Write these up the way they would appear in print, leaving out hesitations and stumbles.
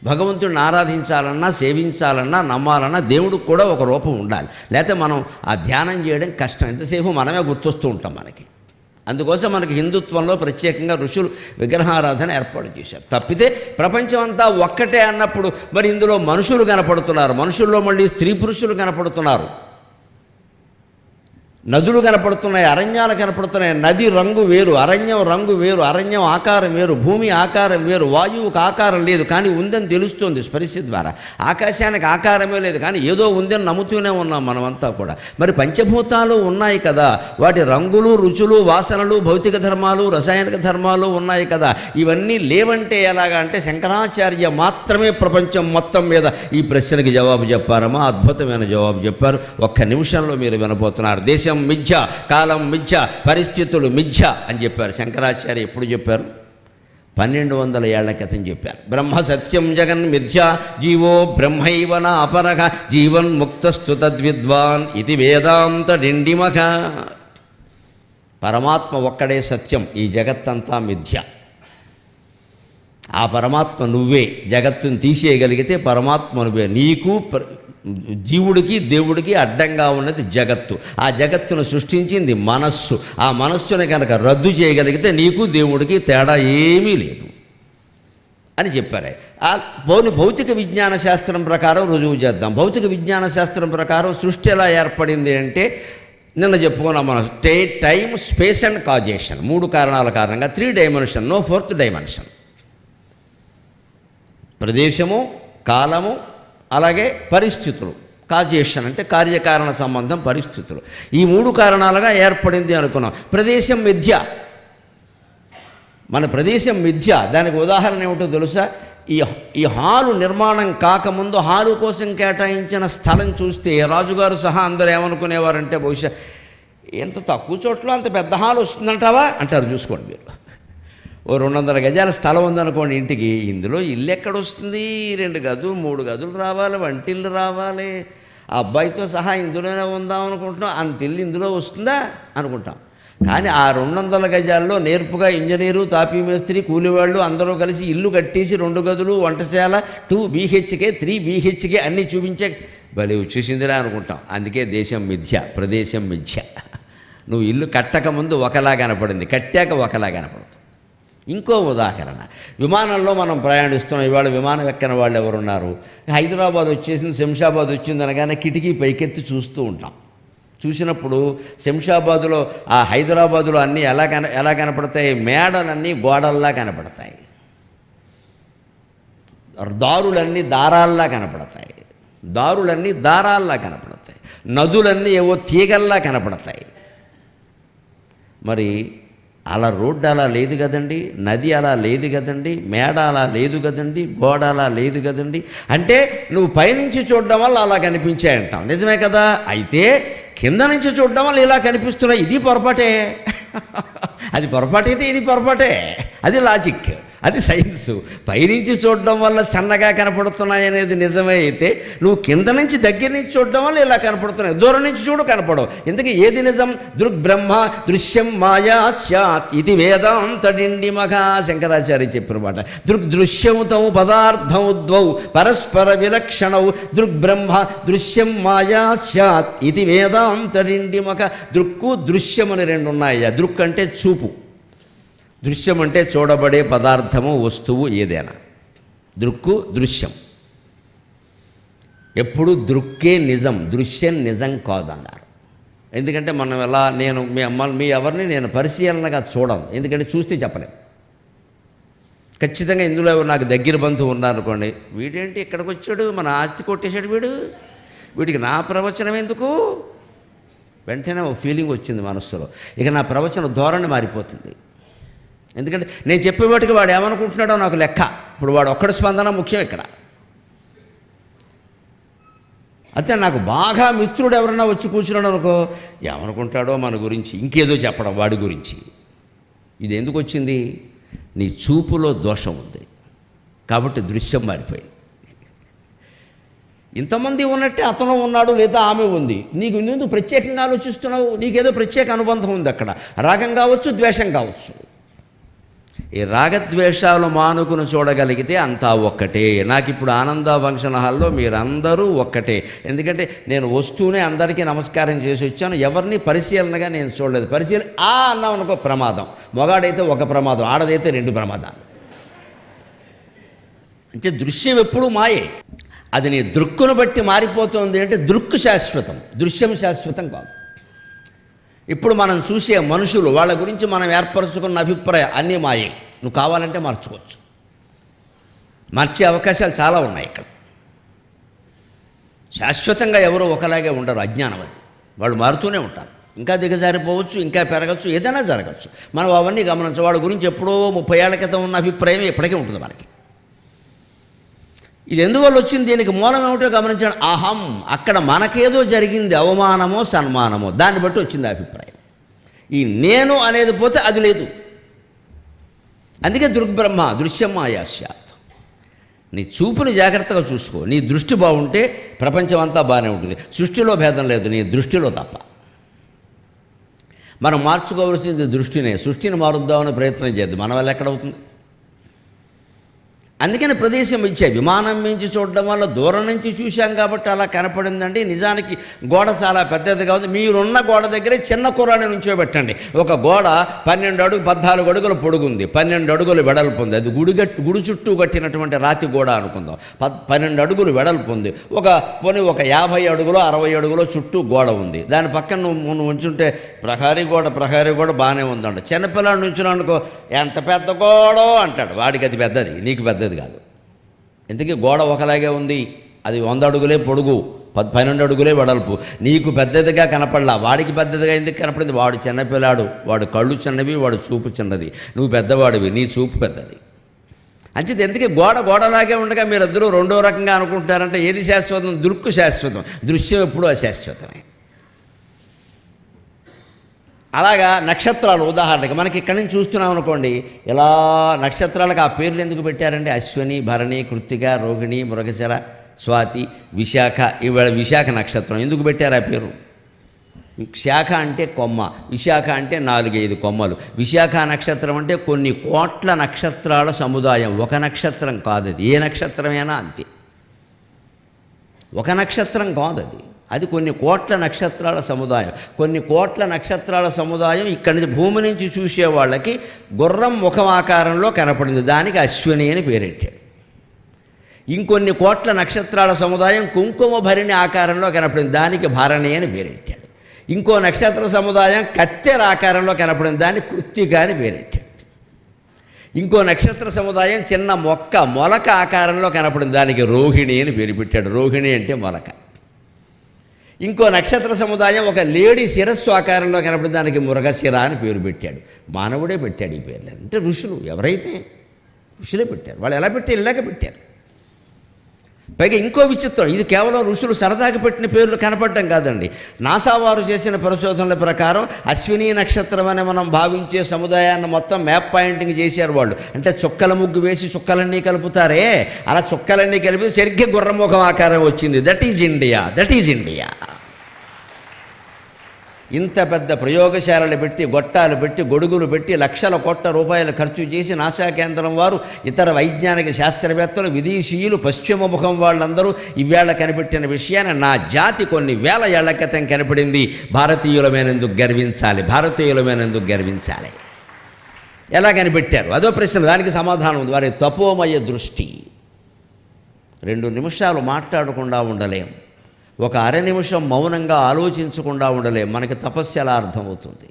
భగవంతుడిని ఆరాధించాలన్నా, సేవించాలన్నా, నమ్మాలన్నా దేవుడికి కూడా ఒక రూపం ఉండాలి. లేకపోతే మనం ఆ ధ్యానం చేయడం కష్టం. ఎంతసేపు మనమే గుర్తొస్తూ ఉంటాం మనకి. అందుకోసం మనకి హిందుత్వంలో ప్రత్యేకంగా ఋషులు విగ్రహారాధన ఏర్పాటు చేశారు. తప్పితే ప్రపంచం అంతా ఒక్కటే అన్నప్పుడు మరి ఇందులో మనుషులు కనపడుతున్నారు, మనుషుల్లో మళ్ళీ స్త్రీ పురుషులు కనపడుతున్నారు, నదులు కనపడుతున్నాయి, అరణ్యాలు కనపడుతున్నాయి. నది రంగు వేరు, అరణ్యం రంగు వేరు, అరణ్యం ఆకారం వేరు, భూమి ఆకారం వేరు, వాయువుకి ఆకారం లేదు కానీ ఉందని తెలుస్తుంది స్పరిశ ద్వారా. ఆకాశానికి ఆకారమే లేదు కానీ ఏదో ఉందని నమ్ముతూనే ఉన్నాం మనమంతా కూడా. మరి పంచభూతాలు ఉన్నాయి కదా, వాటి రంగులు, రుచులు, వాసనలు, భౌతిక ధర్మాలు, రసాయనిక ధర్మాలు ఉన్నాయి కదా. ఇవన్నీ లేవంటే ఎలాగా అంటే శంకరాచార్య మాత్రమే ప్రపంచం మొత్తం మీద ఈ ప్రశ్నకి జవాబు చెప్పారమ్మా. అద్భుతమైన జవాబు చెప్పారు. ఒక్క నిమిషంలో మీరు వినబోతున్నారు. దేశం మిథ్య, కాలం మిథ్య, పరిస్థితులు మిథ్య అని చెప్పారు శంకరాచార్య. ఎప్పుడు చెప్పారు? 1200 ఏళ్ల క్రితం చెప్పారు. బ్రహ్మ సత్యం జగన్ మిథ్య, జీవో బ్రహ్మైవ నా అపరః, జీవన్ ముక్తస్తు తద్విద్వాన్ ఇది వేదాంత డిండిమఖ. పరమాత్మ ఒక్కడే సత్యం, ఈ జగత్తంతా మిథ్య. ఆ పరమాత్మ నువ్వే. జగత్తును తీసేయగలిగితే పరమాత్మ నువ్వే. నీకు జీవుడికి దేవుడికి అడ్డంగా ఉన్నది జగత్తు. ఆ జగత్తును సృష్టించింది మనస్సు. ఆ మనస్సును కనుక రద్దు చేయగలిగితే నీకు దేవుడికి తేడా ఏమీ లేదు అని చెప్పారు. భౌతిక విజ్ఞాన శాస్త్రం ప్రకారం రుజువు చేద్దాం. భౌతిక విజ్ఞాన శాస్త్రం ప్రకారం సృష్టి ఎలా ఏర్పడింది అంటే నిన్న చెప్పుకున్నాం మనం. టైం, స్పేస్ అండ్ కాజేషన్, 3 కారణాల కారణంగా 3 డైమెన్షన్, నో 4th డైమెన్షన్. ప్రదేశము, కాలము, అలాగే పరిస్థితులు. కాజేషన్ అంటే కార్యకారణ సంబంధం, పరిస్థితులు. ఈ 3 కారణాలుగా ఏర్పడింది అనుకున్నాం. ప్రదేశం మిథ్య, మన ప్రదేశం మిథ్య. దానికి ఉదాహరణ ఏమిటో తెలుసా? ఈ హాలు నిర్మాణం కాకముందు హాలు కోసం కేటాయించిన స్థలం చూస్తే రాజుగారు సహా అందరూ ఏమనుకునేవారంటే బహుశా ఎంత తక్కువ చోట్ల అంత పెద్ద హాలు వస్తుందంటావా అంటారు. చూసుకోండి మీరు. ఓ 200 గజాల స్థలం ఉందనుకోండి ఇంటికి, ఇందులో ఇల్లు ఎక్కడొస్తుంది? 2 గదులు 3 గదులు రావాలి, వంటిల్లు రావాలి, ఆ అబ్బాయితో సహా ఇందులోనే ఉందాం అనుకుంటున్నాం. అంత ఇల్లు ఇందులో వస్తుందా అనుకుంటాం. కానీ ఆ 200 గజాల్లో నేర్పుగా ఇంజనీరు, తాపీ మేస్త్రి, కూలివాళ్ళు అందరూ కలిసి ఇల్లు కట్టేసి 2 గదులు, వంటశాల, 2 BHK 3 BHK అన్నీ చూపించే భలే వచ్చేసిందిరా అనుకుంటాం. అందుకే దేశం మిథ్య, ప్రదేశం మిథ్య. నువ్వు ఇల్లు కట్టకముందు ఒకలా కనపడింది, కట్టాక ఒకలా కనపడుతుంది. ఇంకో ఉదాహరణ, విమానంలో మనం ప్రయాణిస్తున్నాం. ఇవాళ విమానం ఎక్కని వాళ్ళు ఎవరున్నారు? హైదరాబాద్ వచ్చేసింది, శంషాబాద్ వచ్చింది అనగానే కిటికీ పైకెత్తి చూస్తూ ఉంటాం. చూసినప్పుడు శంషాబాదులో, ఆ హైదరాబాదులో అన్నీ ఎలా కనపడతాయి? మేడలన్నీ గోడల్లా కనపడతాయి, దారులన్నీ దారాల్లా కనపడతాయి, దారులన్నీ దారాల్లా కనపడతాయి, నదులన్నీ ఏవో తీగల్లా కనపడతాయి. మరి అలా రోడ్డు అలా లేదు కదండి, నది అలా లేదు కదండి, మేడ అలా లేదు కదండి, గోడ అలా లేదు కదండి. అంటే నువ్వు పైనుంచి చూడడం వల్ల అలా కనిపించాయంటాం. నిజమే కదా? అయితే కింద నుంచి చూడడం వల్ల ఇలా కనిపిస్తున్నాయి. ఇది పొరపాటే. అది పొరపాటైతే ఇది పొరపాటే. అది లాజిక్, అది సైన్సు. పైనుంచి చూడడం వల్ల సన్నగా కనపడుతున్నాయి అనేది నిజమే. అయితే నువ్వు కింద నుంచి దగ్గర నుంచి చూడడం వల్ల ఇలా కనపడుతున్నాయి, దూరం నుంచి చూడు కనపడవు. ఇంతకీ ఏది నిజం? దృగ్బ్రహ్మ దృశ్యం మాయా స్యాత్ ఇది వేదాంత డిండిమఖ. శంకరాచార్య చెప్పిన మాట. దృగ్దృశ్యముతౌ పదార్థౌ ద్వౌ పరస్పర విలక్షణౌ దృగ్బ్రహ్మ దృశ్యం మాయా స్యాత్ ఇది వేదాంత డిండిమఖ. దృక్కు దృశ్యమని 2 ఉన్నాయి. దృక్ అంటే చూపు, దృశ్యం అంటే చూడబడే పదార్థము, వస్తువు ఏదైనా. దృక్కు దృశ్యం. ఎప్పుడు దృక్కే నిజం, దృశ్యం నిజం కాదన్నారు. ఎందుకంటే మనం ఎలా, నేను మీ ఎవరిని నేను పరిశీలనగా చూడను, ఎందుకంటే చూస్తే చెప్పలేం. ఖచ్చితంగా ఇందులో నాకు దగ్గర బంధువు ఉన్నారనుకోండి, వీడేంటి ఇక్కడికి వచ్చాడు, మన ఆస్తి కొట్టేశాడు వీడికి నా ప్రవచనం ఎందుకు? వెంటనే ఒక ఫీలింగ్ వచ్చింది మనస్సులో. ఇక నా ప్రవచన ధోరణి మారిపోతుంది. ఎందుకంటే నేను చెప్పేవాటికి వాడు ఏమనుకుంటున్నాడో నాకు లెక్క. ఇప్పుడు వాడు ఒక్కడి స్పందన ముఖ్యం ఇక్కడ. అయితే నాకు బాగా మిత్రుడు ఎవరన్నా వచ్చి కూర్చున్నాడు అనుకో, ఏమనుకుంటాడో మన గురించి, ఇంకేదో చెప్పడం వాడి గురించి. ఇది ఎందుకు వచ్చింది? నీ చూపులో దోషం ఉంది కాబట్టి దృశ్యం మారిపోయింది. ఇంతమంది ఉన్నట్టే అతను ఉన్నాడు లేదా ఆమె ఉంది, నీకు ఎందుకు ప్రత్యేకంగా ఆలోచిస్తున్నావు? నీకేదో ప్రత్యేక అనుబంధం ఉంది అక్కడ, రాగం కావచ్చు, ద్వేషం కావచ్చు. ఈ రాగద్వేషాలు మానుకుని చూడగలిగితే అంతా ఒక్కటే. నాకు ఇప్పుడు ఆనంద ఫంక్షన్ హాల్లో మీరందరూ ఒక్కటే. ఎందుకంటే నేను వస్తూనే అందరికీ నమస్కారం చేసి వచ్చాను, ఎవరిని పరిశీలనగా నేను చూడలేదు. పరిశీలన అన్నాం అనుకో ప్రమాదం, మొగాడైతే ఒక ప్రమాదం, ఆడదైతే 2 ప్రమాదాలు. అంటే దృశ్యం ఎప్పుడూ మాయే, అది నీ దృక్కును బట్టి మారిపోతుంది. అంటే దృక్కు శాశ్వతం, దృశ్యం శాశ్వతం కాదు. ఇప్పుడు మనం చూసే మనుషులు, వాళ్ళ గురించి మనం ఏర్పరచుకున్న అభిప్రాయం అన్నీ మాయే. నువ్వు కావాలంటే మార్చుకోవచ్చు, మార్చే అవకాశాలు చాలా ఉన్నాయి ఇక్కడ. శాశ్వతంగా ఎవరో ఒకలాగే ఉండరు, అజ్ఞానం అది. వాళ్ళు మారుతూనే ఉంటారు, ఇంకా దిగజారిపోవచ్చు, ఇంకా పెరగచ్చు, ఏదైనా జరగచ్చు. మనం అవన్నీ గమనించు. వాళ్ళ గురించి ఎప్పుడో 30 ఏళ్ల క్రితం ఉన్న అభిప్రాయం ఎప్పటికీ ఉంటుంది మనకి. ఇది ఎందువల్ల వచ్చింది, దీనికి మూలం ఏమిటో గమనించండి. అహం, అక్కడ మనకేదో జరిగింది, అవమానమో సన్మానమో, దాన్ని బట్టి వచ్చింది అభిప్రాయం. ఈ నేను అనేది పోతే అది లేదు. అందుకే దృగ్బ్రహ్మ దృశ్యం మాయాస్యాత్. నీ చూపుని జాగ్రత్తగా చూసుకో. నీ దృష్టి బాగుంటే ప్రపంచం అంతా బాగానే ఉంటుంది. సృష్టిలో భేదం లేదు, నీ దృష్టిలో తప్ప. మనం మార్చుకోవాల్సింది దృష్టినే. సృష్టిని మారుద్దామని ప్రయత్నం చేద్దాం, మన వల్ల ఎక్కడవుతుంది? అందుకని ప్రదేశం ఇచ్చాయి. విమానం నుంచి చూడడం వల్ల దూరం నుంచి చూశాం కాబట్టి అలా కనపడిందండి. నిజానికి గోడ చాలా పెద్దదిగా ఉంది. మీరున్న గోడ దగ్గరే చిన్న కుర్రాన్ని నుంచోబెట్టండి. ఒక గోడ 14 అడుగుల పొడుగుంది, 12 అడుగులు వెడల్పు ఉంది. అది గుడి చుట్టూ కట్టినటువంటి రాతి గోడ అనుకుందాం. 12 అడుగులు వెడల్పు ఉంది. ఒక 50 అడుగులో 60 అడుగులో చుట్టూ గోడ ఉంది. దాని పక్కన నువ్వు ఉంచుంటే ప్రహరీ గోడ బాగానే ఉందండి. చిన్నపిల్లాడు నుంచున్నాడు అనుకో, ఎంత పెద్ద గోడో అంటాడు. వాడికి అది పెద్దది, నీకు పెద్దది కాదు. ఎందుకే గోడ ఒకలాగే ఉంది. అది 100 అడుగులే పొడుగు, 12 అడుగులే వెడల్పు. నీకు పెద్దదిగా కనపడలా, వాడికి పెద్దదిగా ఎందుకు కనపడింది? వాడు చిన్నపిల్లాడు, వాడు కళ్ళు చిన్నవి, వాడు చూపు చిన్నది. నువ్వు పెద్దవాడివి, నీ చూపు పెద్దది. అంచేది ఎందుకే గోడలాగే ఉండగా మీరిద్దరూ రెండో రకంగా అనుకుంటున్నారంటే ఏది శాశ్వతం? దృక్కు శాశ్వతం, దృశ్యం ఎప్పుడూ అశాశ్వతమే. అలాగా నక్షత్రాలు ఉదాహరణకి మనకి ఇక్కడి నుంచి చూస్తున్నాం అనుకోండి, ఇలా నక్షత్రాలకు ఆ పేర్లు ఎందుకు పెట్టారండి? అశ్విని, భరణి, కృత్తిక, రోహిణి, మృగశిర, స్వాతి, విశాఖ. ఇవాళ విశాఖ నక్షత్రం ఎందుకు పెట్టారు ఆ పేరు? శాఖ అంటే కొమ్మ, విశాఖ అంటే 4-5 కొమ్మలు. విశాఖ నక్షత్రం అంటే కొన్ని కోట్ల నక్షత్రాల సముదాయం, ఒక నక్షత్రం కాదు అది. ఏ నక్షత్రమైనా అంతే, ఒక నక్షత్రం కాదు అది. అది కొన్ని కోట్ల నక్షత్రాల సముదాయం. కొన్ని కోట్ల నక్షత్రాల సముదాయం ఇక్కడి నుంచి భూమి నుంచి చూసే వాళ్ళకి గుర్రం ముఖం ఆకారంలో కనపడింది, దానికి అశ్విని అని పేరెట్టాడు. ఇంకొన్ని కోట్ల నక్షత్రాల సముదాయం కుంకుమ భరిణి ఆకారంలో కనపడింది, దానికి భరణి అని పేరెట్టాడు. ఇంకో నక్షత్ర సముదాయం కత్తెర ఆకారంలో కనపడింది, దానికి కృత్తిక అని పేరెట్టాడు. ఇంకో నక్షత్ర సముదాయం చిన్న మొలక ఆకారంలో కనపడింది, దానికి రోహిణి అని పేరు పెట్టాడు. రోహిణి అంటే మొలక. ఇంకో నక్షత్ర సముదాయం ఒక లేడీ శిరస్సు ఆకారంలో కనపడింది, దానికి మృగశిర అని పేరు పెట్టాడు. మానవుడే పెట్టాడు ఈ పేర్లు. అంటే ఋషులు, ఎవరైతే ఋషులే పెట్టారు. వాళ్ళు ఎలా పెట్టారు? ఇలాగ పెట్టారు. పైగా ఇంకో విచిత్రం, ఇది కేవలం ఋషులు సరదాగా పెట్టిన పేర్లు కనపడటం కాదండి. నాసా వారు చేసిన పరిశోధనల ప్రకారం అశ్విని నక్షత్రం అని మనం భావించే సముదాయాన్ని మొత్తం మ్యాప్ పాయింటింగ్ చేశారు వాళ్ళు. అంటే చుక్కల ముగ్గు వేసి చుక్కలన్నీ కలుపుతారే, అలా చుక్కలన్నీ కలిపి సరిగ్గా గుర్రముఖం ఆకారం వచ్చింది. That is India. ఇంత పెద్ద ప్రయోగశాలలు పెట్టి, గొట్టాలు పెట్టి, గొడుగులు పెట్టి, లక్షల కోట్ల రూపాయలు ఖర్చు చేసి నాసా కేంద్రం వారు, ఇతర వైజ్ఞానిక శాస్త్రవేత్తలు, విదేశీయులు, పశ్చిమ ముఖం వాళ్ళందరూ ఈవేళ కనిపెట్టిన విషయాన్ని నా జాతి కొన్ని వేల ఏళ్ల క్రితం కనిపడింది. భారతీయులమైనందుకు గర్వించాలి. ఎలా కనిపెట్టారు? అదో ప్రశ్న, దానికి సమాధానం ఉంది. వారి తపోమయ దృష్టి. 2 నిమిషాలు మాట్లాడకుండా ఉండలేం, ఒక అర నిమిషం మౌనంగా ఆలోచించకుండా ఉండలేం. మనకి తపస్సు ఎలా అర్థమవుతుంది?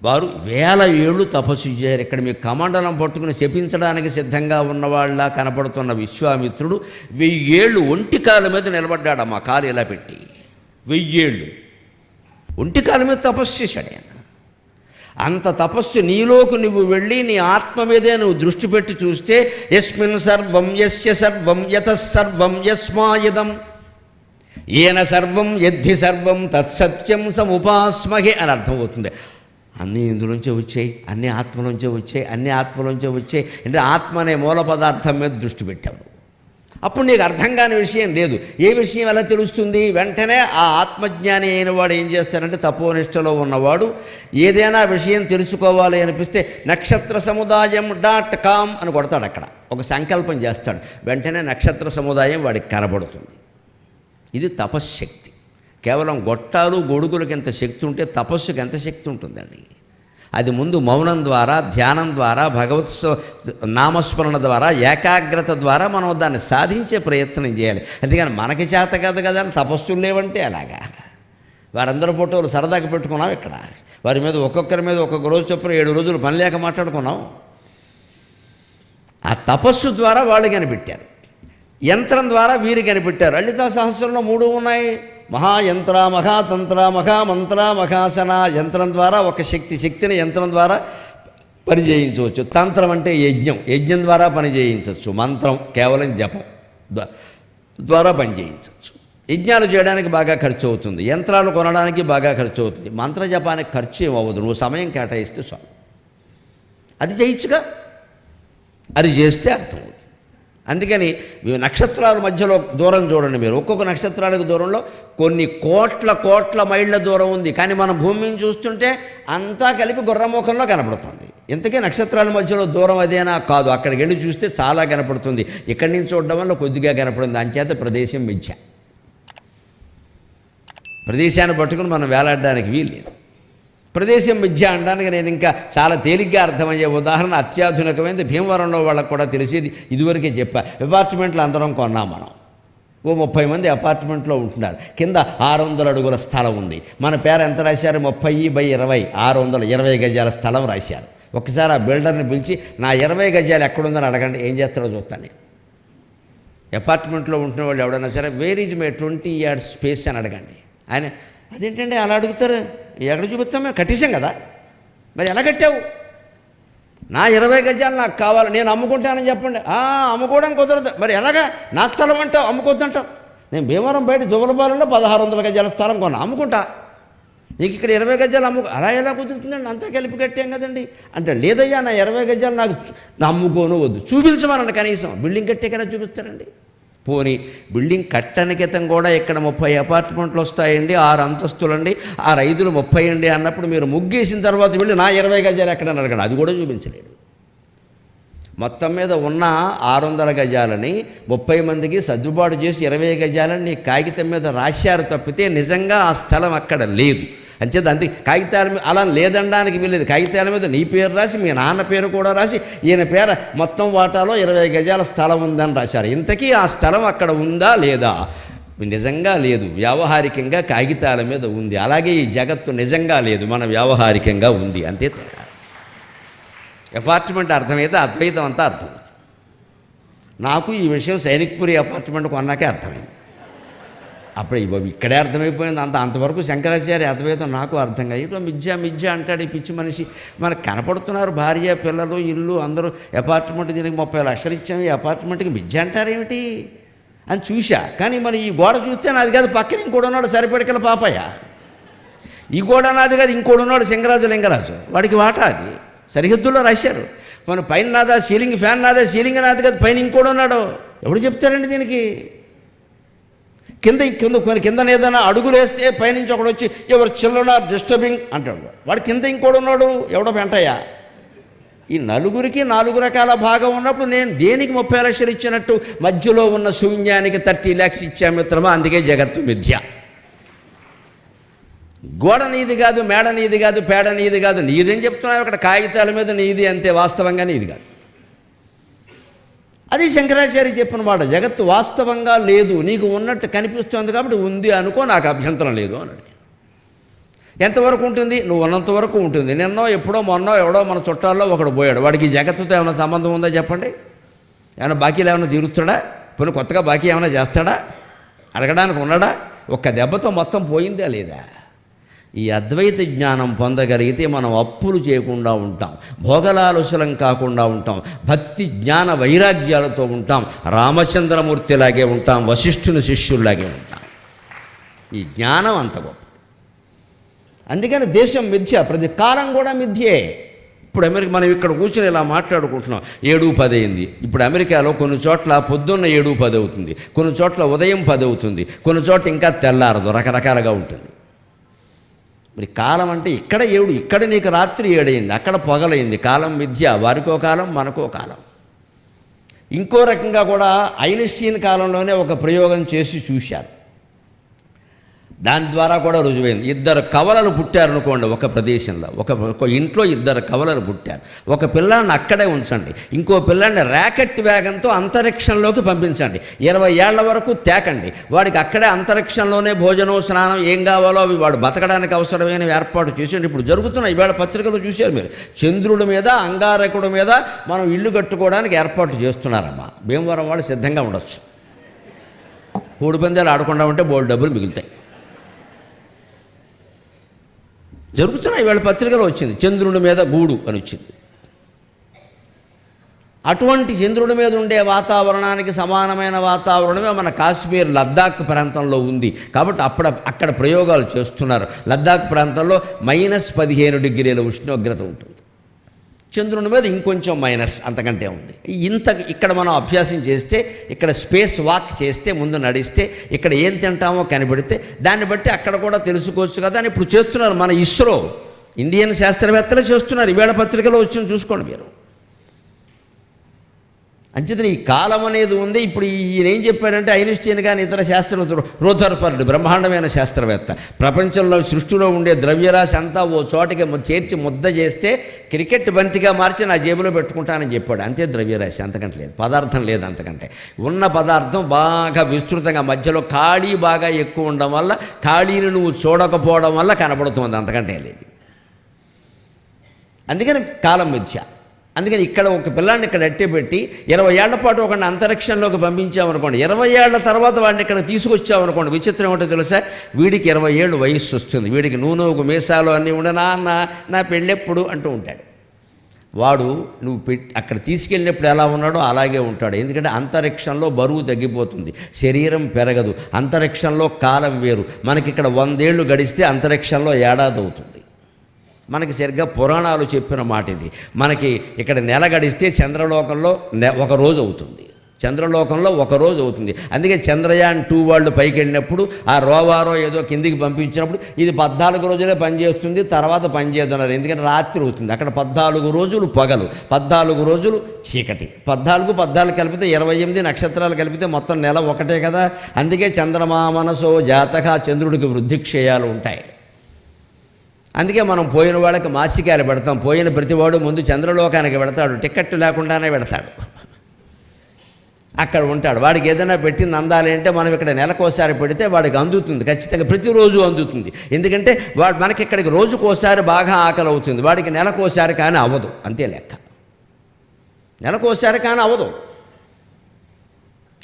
వారు 1000 ఏళ్ళు తపస్సు చేశారు. ఇక్కడ మీకు కమండలం పట్టుకుని శపించడానికి సిద్ధంగా ఉన్నవాళ్ళ కనపడుతున్న విశ్వామిత్రుడు 1000 ఏళ్ళు ఒంటి కాళ్ళ మీద నిలబడ్డాడమ్మా, కాలు ఇలా పెట్టి. 1000 ఏళ్ళు ఒంటి కాళ్ళ మీద తపస్సు చేశాడు ఆయన. అంత తపస్సు నీలోకి నువ్వు వెళ్ళి నీ ఆత్మ మీదే నువ్వు దృష్టి పెట్టి చూస్తే యస్మిన్ సర్వం యస్య సర్వం యతఃసర్వం యస్మాయిదం ఏన సర్వం యద్ధి సర్వం తత్సత్యం సముపాస్మహే అని అర్థమవుతుంది. అన్నీ ఇందులోంచే వచ్చాయి, అన్నీ ఆత్మలోంచే వచ్చాయి అంటే ఆత్మ అనే మూల పదార్థం మీద దృష్టి పెట్టాము. అప్పుడు నీకు అర్థం కాని విషయం లేదు. ఏ విషయం ఎలా తెలుస్తుంది? వెంటనే ఆ ఆత్మజ్ఞాని అయిన వాడు ఏం చేస్తాడంటే, తపోనిష్టలో ఉన్నవాడు ఏదైనా విషయం తెలుసుకోవాలి అనిపిస్తే నక్షత్రసముదాయం.com అని కొడతాడు. అక్కడ ఒక సంకల్పం చేస్తాడు, వెంటనే నక్షత్ర సముదాయం వాడికి కనబడుతుంది. ఇది తపశ్శక్తి. కేవలం గొట్టాలు గొడుగులకి ఎంత శక్తి ఉంటే తపస్సుకి ఎంత శక్తి ఉంటుందండి. అది ముందు మౌనం ద్వారా, ధ్యానం ద్వారా, భగవత్ నామస్మరణ ద్వారా, ఏకాగ్రత ద్వారా మనం దాన్ని సాధించే ప్రయత్నం చేయాలి. అందుకని మనకి చేత కదా కదా అని తపస్సులు లేవంటే అలాగా. వారందరూ ఫోటోలు సరదాగా పెట్టుకున్నాం ఇక్కడ. వారి మీద ఒక్కొక్కరి మీద ఒక్కొక్క రోజు చొప్పున 7 రోజులు పని లేక మాట్లాడుకున్నాం. ఆ తపస్సు ద్వారా వాళ్ళు కనిపెట్టారు, యంత్రం ద్వారా వీరు కనిపెట్టారు. లలితా సహస్రంలో 3 ఉన్నాయి. మహాయంత్ర, మహాతంత్ర, మహామంత్ర, మహాసన. యంత్రం ద్వారా ఒక శక్తిని యంత్రం ద్వారా పని చేయించవచ్చు. తంత్రం అంటే యజ్ఞం ద్వారా పని చేయించవచ్చు. మంత్రం కేవలం జపం ద్వారా పని చేయించవచ్చు. యజ్ఞాలు చేయడానికి బాగా ఖర్చు అవుతుంది, యంత్రాలు కొనడానికి బాగా ఖర్చు అవుతుంది. మంత్ర జపానికి ఖర్చు ఏమవ్వదు, నువ్వు సమయం కేటాయిస్తే చాలు. అది చేయొచ్చుగా, అది చేస్తే అర్థమవుతుంది. అందుకని నక్షత్రాల మధ్యలో దూరం చూడండి మీరు. ఒక్కొక్క నక్షత్రాలకు దూరంలో కొన్ని కోట్ల మైళ్ళ దూరం ఉంది. కానీ మనం భూమిని చూస్తుంటే అంతా కలిపి గుర్రముఖంలో కనపడుతుంది. ఇంతకీ నక్షత్రాల మధ్యలో దూరం అదేనా? కాదు. అక్కడికి వెళ్ళి చూస్తే చాలా కనపడుతుంది. ఇక్కడి నుంచి చూడడం వల్ల కొద్దిగా కనపడుతుంది. అంచేత ప్రదేశం మిథ్య. ప్రదేశాన్ని పట్టుకుని మనం వేలాడడానికి వీల్లేదు. ప్రదేశం మిథ్య అనడానికి నేను ఇంకా చాలా తేలిగ్గా అర్థమయ్యే ఉదాహరణ అత్యాధునికమైనది. భీమవరంలో వాళ్ళకు కూడా తెలిసేది, ఇదివరకే చెప్పా. అపార్ట్మెంట్లు అందరం కొన్నాం మనం. ఓ 30 మంది అపార్ట్మెంట్లో ఉంటున్నారు. కింద 600 అడుగుల స్థలం ఉంది. మన పేరు ఎంత రాశారు? 30/20, 620 గజాల స్థలం రాశారు. ఒకసారి ఆ బిల్డర్ని పిలిచి నా 20 గజాలు ఎక్కడుందని అడగండి, ఏం చేస్తాడో చూస్తాను నేను. అపార్ట్మెంట్లో ఉంటున్న వాళ్ళు ఎవడైనా సరే, where is my 20 yards space అని అడగండి. ఆయన అదేంటండి అలా అడుగుతారు? ఎక్కడ చూపిస్తాం? మేము కట్టేసాం కదా. మరి ఎలా కట్టావు? నా 20 గజాలు నాకు కావాలి, నేను అమ్ముకుంటానని చెప్పండి. అమ్ముకోవడం కుదరదు. మరి ఎలాగా? నా స్థలం అంటావు, అమ్ముకోద్దంటావు. నేను భీమవరం బయట దువ్వలపాలెంలో 1600 గజాల స్థలం కొన్నా, అమ్ముకుంటా. నీకు ఇక్కడ 20 గజాలు అలా ఎలా కుదురుతుందండి? అంతా కలిపి కట్టాం కదండి అంటే, లేదయ్యా నా 20 గజాలు నాకు అమ్ముకోను వద్దు, చూపించమనండి. కనీసం బిల్డింగ్ కట్టే కదా చూపిస్తారండి. పోనీ బిల్డింగ్ కట్టని క్రితం కూడా ఇక్కడ 30 అపార్ట్మెంట్లు వస్తాయండి, 6 అంతస్తులండి, 6 ఐదులు 30 అండి అన్నప్పుడు మీరు ముగ్గేసిన తర్వాత వెళ్ళి నా 20 గజాలు ఎక్కడని అడగండి, అది కూడా చూపించలేడు. మొత్తం మీద ఉన్న 600 గజాలని 30 మందికి సర్దుబాటు చేసి 20 గజాలని కాగితం మీద రాశారు తప్పితే నిజంగా ఆ స్థలం అక్కడ లేదు. అంచేత అంతే కాగితాల మీద అలా లేదనడానికి వీల్లేదు. కాగితాల మీద నీ పేరు రాసి, మీ నాన్న పేరు కూడా రాసి, ఈయన పేర మొత్తం వాటాలో 20 గజాల స్థలం ఉందని రాశారు. ఇంతకీ ఆ స్థలం అక్కడ ఉందా లేదా? నిజంగా లేదు, వ్యావహారికంగా కాగితాల మీద ఉంది. అలాగే ఈ జగత్తు నిజంగా లేదు, మన వ్యావహారికంగా ఉంది. అంతే తేడా. అపార్ట్మెంట్ అర్థమైతే అద్వైతం అంతా అర్థమవుతుంది. నాకు ఈ విషయం సైనిక్పురి అపార్ట్మెంట్ కొన్నాకే అర్థమైంది. అప్పుడు ఇక్కడే అర్థమైపోయింది. అంతవరకు శంకరాచార్య అద్వైతం నాకు అర్థం కాదు. ఇట్లా మిథ్య అంటాడు ఈ పిచ్చి మనిషి. మనకు కనపడుతున్నారు భార్య పిల్లలు ఇల్లు అందరూ. అపార్ట్మెంట్ దీనికి 30 లక్షలు ఇచ్చాము, ఈ అపార్ట్మెంట్కి మిథ్య అంటారేమిటి అని చూశా. కానీ మరి ఈ గోడ చూస్తే నాది కాదు, పక్కన ఇంకోటి ఉన్నాడు సరిపడికల పాపయ్య. ఈ గోడ నాది కాదు, ఇంకోటి ఉన్నాడు సింగరాజు లింగరాజు, వాడికి వాటా అది సరిహద్దుల్లో రాశారు. మన పైన నాదా సీలింగ్ ఫ్యాన్ నాదా, సీలింగ్ నాది కాదు, పైన ఇంకోటి ఉన్నాడు. ఎవడు చెప్తాడండి దీనికి? కింద ఏదైనా అడుగులు వేస్తే పైనుంచి ఒకడు వచ్చి ఎవరు చిల్డ్రన్ ఆర్ డిస్టర్బింగ్ అంటాడు. వాడు కింద ఇంకోడు ఉన్నాడు, ఎవడో వెంటయ్యా. ఈ నలుగురికి 4 రకాల భాగం ఉన్నప్పుడు నేను దేనికి 30 లక్షలు ఇచ్చినట్టు? మధ్యలో ఉన్న శూన్యానికి 30 lakhs ఇచ్చా మిత్రమా. అందుకే జగత్తు మిథ్య. గోడ నీది కాదు, మేడ నీది కాదు, పేడ నీది కాదు. నీదేం చెప్తున్నావు అక్కడ? కాగితాల మీద నీది అంతే, వాస్తవంగా నీది కాదు. అది శంకరాచార్య చెప్పిన మాట. జగత్తు వాస్తవంగా లేదు, నీకు ఉన్నట్టు కనిపిస్తుంది కాబట్టి ఉంది అనుకో, నాకు అభ్యంతరం లేదు అన్నాడు. ఎంతవరకు ఉంటుంది? నువ్వు ఉన్నంత వరకు ఉంటుంది. నిన్నో ఎప్పుడో మొన్నో ఎవడో మన చుట్టాల్లో ఒకడు పోయాడు. వాడికి జగత్తుతో ఏమైనా సంబంధం ఉందా చెప్పండి? ఏమైనా బాకీలు ఏమైనా తీరుస్తాడా? పోనీ కొత్తగా బాకీ ఏమైనా చేస్తాడా? అడగడానికి ఉన్నాడా? ఒక్క దెబ్బతో మొత్తం పోయిందా లేదా? ఈ అద్వైత జ్ఞానం పొందగలిగితే మనం అప్పులు చేయకుండా ఉంటాం, భోగలాలుసలం కాకుండా ఉంటాం, భక్తి జ్ఞాన వైరాగ్యాలతో ఉంటాం, రామచంద్రమూర్తిలాగే ఉంటాం, వశిష్ఠుని శిష్యుల్లాగే ఉంటాం. ఈ జ్ఞానం అంత గొప్ప. అందుకని దేశం మిథ్య, ప్రతి కాలం కూడా మిథ్యే. ఇప్పుడు అమెరికా మనం ఇక్కడ కూర్చొని ఇలా మాట్లాడుకుంటున్నాం 7:10 అయింది. ఇప్పుడు అమెరికాలో కొన్ని చోట్ల పొద్దున్న 7:10 అవుతుంది, కొన్ని చోట్ల ఉదయం 10 అవుతుంది, కొన్ని చోట్ల ఇంకా తెల్లారదు, రకరకాలుగా ఉంటుంది. మరి కాలం అంటే ఇక్కడ 7, ఇక్కడ నీకు రాత్రి 7 అయింది, అక్కడ పొగలైంది. కాలం మిథ్య, వారికో కాలం మనకో కాలం. ఇంకో రకంగా కూడా ఐన్స్టీన్ కాలంలోనే ఒక ప్రయోగం చేసి చూశారు, దాని ద్వారా కూడా రుజువైంది. 2 కవలలు పుట్టారనుకోండి ఒక ప్రదేశంలో, ఒక ఇంట్లో 2 కవలలు పుట్టారు. ఒక పిల్లాడిని అక్కడే ఉంచండి, ఇంకో పిల్లాడిని ర్యాకెట్ వేగంతో అంతరిక్షంలోకి పంపించండి, 20 ఏళ్ల వరకు తేకండి. వాడికి అక్కడే అంతరిక్షంలోనే భోజనం, స్నానం ఏం కావాలో అవి వాడు బతకడానికి అవసరమైన ఏర్పాటు చేసేయండి. ఇప్పుడు జరుగుతున్న ఈవేళ పత్రికలు చూశారు మీరు, చంద్రుడి మీద, అంగారకుడి మీద మనం ఇల్లు కట్టుకోవడానికి ఏర్పాటు చేస్తున్నారమ్మా. భీమవరం వాళ్ళు సిద్ధంగా ఉండొచ్చు, కోడిపందాలు ఆడకుండా ఉంటే బోల్డ్ డబ్బులు మిగులుతాయి. జరుగుతున్నాయి, వీళ్ళ పత్రికలో వచ్చింది, చంద్రుడి మీద గూడు అని వచ్చింది. అటువంటి చంద్రుడి మీద ఉండే వాతావరణానికి సమానమైన వాతావరణమే మన కాశ్మీర్, లద్దాఖ్ ప్రాంతంలో ఉంది. కాబట్టి అక్కడ ప్రయోగాలు చేస్తున్నారు. లద్దాఖ్ ప్రాంతంలో -15 డిగ్రీల ఉష్ణోగ్రత ఉంటుంది, చంద్రుని మీద ఇంకొంచెం మైనస్ అంతకంటే ఉంది. ఇక్కడ మనం అభ్యాసం చేస్తే, ఇక్కడ స్పేస్ వాక్ చేస్తే, ముందు నడిస్తే, ఇక్కడ ఏం తింటామో కనిపెడితే దాన్ని బట్టి అక్కడ కూడా తెలుసుకోవచ్చు కదా అని ఇప్పుడు చేస్తున్నారు మన ఇస్రో, ఇండియన్ శాస్త్రవేత్తలు చేస్తున్నారు. ఈవేళ పత్రికలో వచ్చింది చూసుకోండి మీరు. అంచేతనే ఈ కాలం అనేది ఉంది. ఇప్పుడు ఈయన ఏం చెప్పాడంటే, ఐన్స్టీన్ కానీ ఇతర శాస్త్రవేత్తలు, రూథర్ఫర్డ్ బ్రహ్మాండమైన శాస్త్రవేత్త, ప్రపంచంలో సృష్టిలో ఉండే ద్రవ్యరాశి అంతా ఓ చోటకి చేర్చి ముద్ద చేస్తే క్రికెట్ బంతిగా మార్చి నా జేబులో పెట్టుకుంటానని చెప్పాడు. అంతే ద్రవ్యరాశి, అంతకంటే లేదు, పదార్థం లేదు అంతకంటే. ఉన్న పదార్థం బాగా విస్తృతంగా, మధ్యలో ఖాళీ బాగా ఎక్కువ ఉండడం వల్ల, ఖాళీని నువ్వు చూడకపోవడం వల్ల కనబడుతుంది, అంతకంటే లేదు. అందుకని కాలం మిథ్య. అందుకని ఇక్కడ ఒక పిల్లాన్ని ఇక్కడ అట్టేపెట్టి 20 ఏళ్ల పాటు ఒకడిని అంతరిక్షంలోకి పంపించామనుకోండి, 20 ఏళ్ల తర్వాత వాడిని ఇక్కడ తీసుకొచ్చామనుకోండి, విచిత్రం ఏమిటో తెలుసా, వీడికి 20 ఏళ్ళు వయస్సు వస్తుంది, వీడికి నూనెకు మీసాలు అన్నీ ఉండే, నా పెళ్ళెప్పుడు అంటూ ఉంటాడు. వాడు నువ్వు అక్కడ తీసుకెళ్ళినప్పుడు ఎలా ఉన్నాడో అలాగే ఉంటాడు. ఎందుకంటే అంతరిక్షంలో బరువు తగ్గిపోతుంది, శరీరం పెరగదు. అంతరిక్షంలో కాలం వేరు. మనకి ఇక్కడ 100 ఏళ్ళు గడిస్తే అంతరిక్షంలో ఏడాది అవుతుంది. మనకి సరిగ్గా పురాణాలు చెప్పిన మాట ఇది. మనకి ఇక్కడ నెల గడిస్తే చంద్రలోకంలో 1 రోజు అవుతుంది, చంద్రలోకంలో 1 రోజు అవుతుంది. అందుకే చంద్రయాన్ 2 వాళ్ళు పైకి వెళ్ళినప్పుడు ఆ రోవారో ఏదో కిందికి పంపించినప్పుడు ఇది 14 రోజులే పనిచేస్తుంది, తర్వాత పనిచేస్తున్నారు. ఎందుకంటే రాత్రి అవుతుంది అక్కడ. 14 రోజులు పగలు, 14 రోజులు చీకటి. 14 కలిపితే 28 నక్షత్రాలు కలిపితే మొత్తం నెల ఒకటే కదా. అందుకే చంద్రమా మనసో జాతక, చంద్రుడికి వృద్ధిక్షయాలు ఉంటాయి. అందుకే మనం పోయిన వాళ్ళకి మాసికాలు పెడతాం. పోయిన ప్రతివాడు ముందు చంద్రలోకానికి పెడతాడు, టికెట్ లేకుండానే పెడతాడు, అక్కడ ఉంటాడు. వాడికి ఏదైనా పెట్టింది అందాలి అంటే మనం ఇక్కడ నెలకోసారి పెడితే వాడికి అందుతుంది, ఖచ్చితంగా ప్రతిరోజు అందుతుంది. ఎందుకంటే మనకి ఇక్కడికి రోజుకోసారి బాగా ఆకలి అవుతుంది, వాడికి నెలకోసారి కానీ అవ్వదు, అంతే లెక్క. నెలకోసారి కానీ అవ్వదు.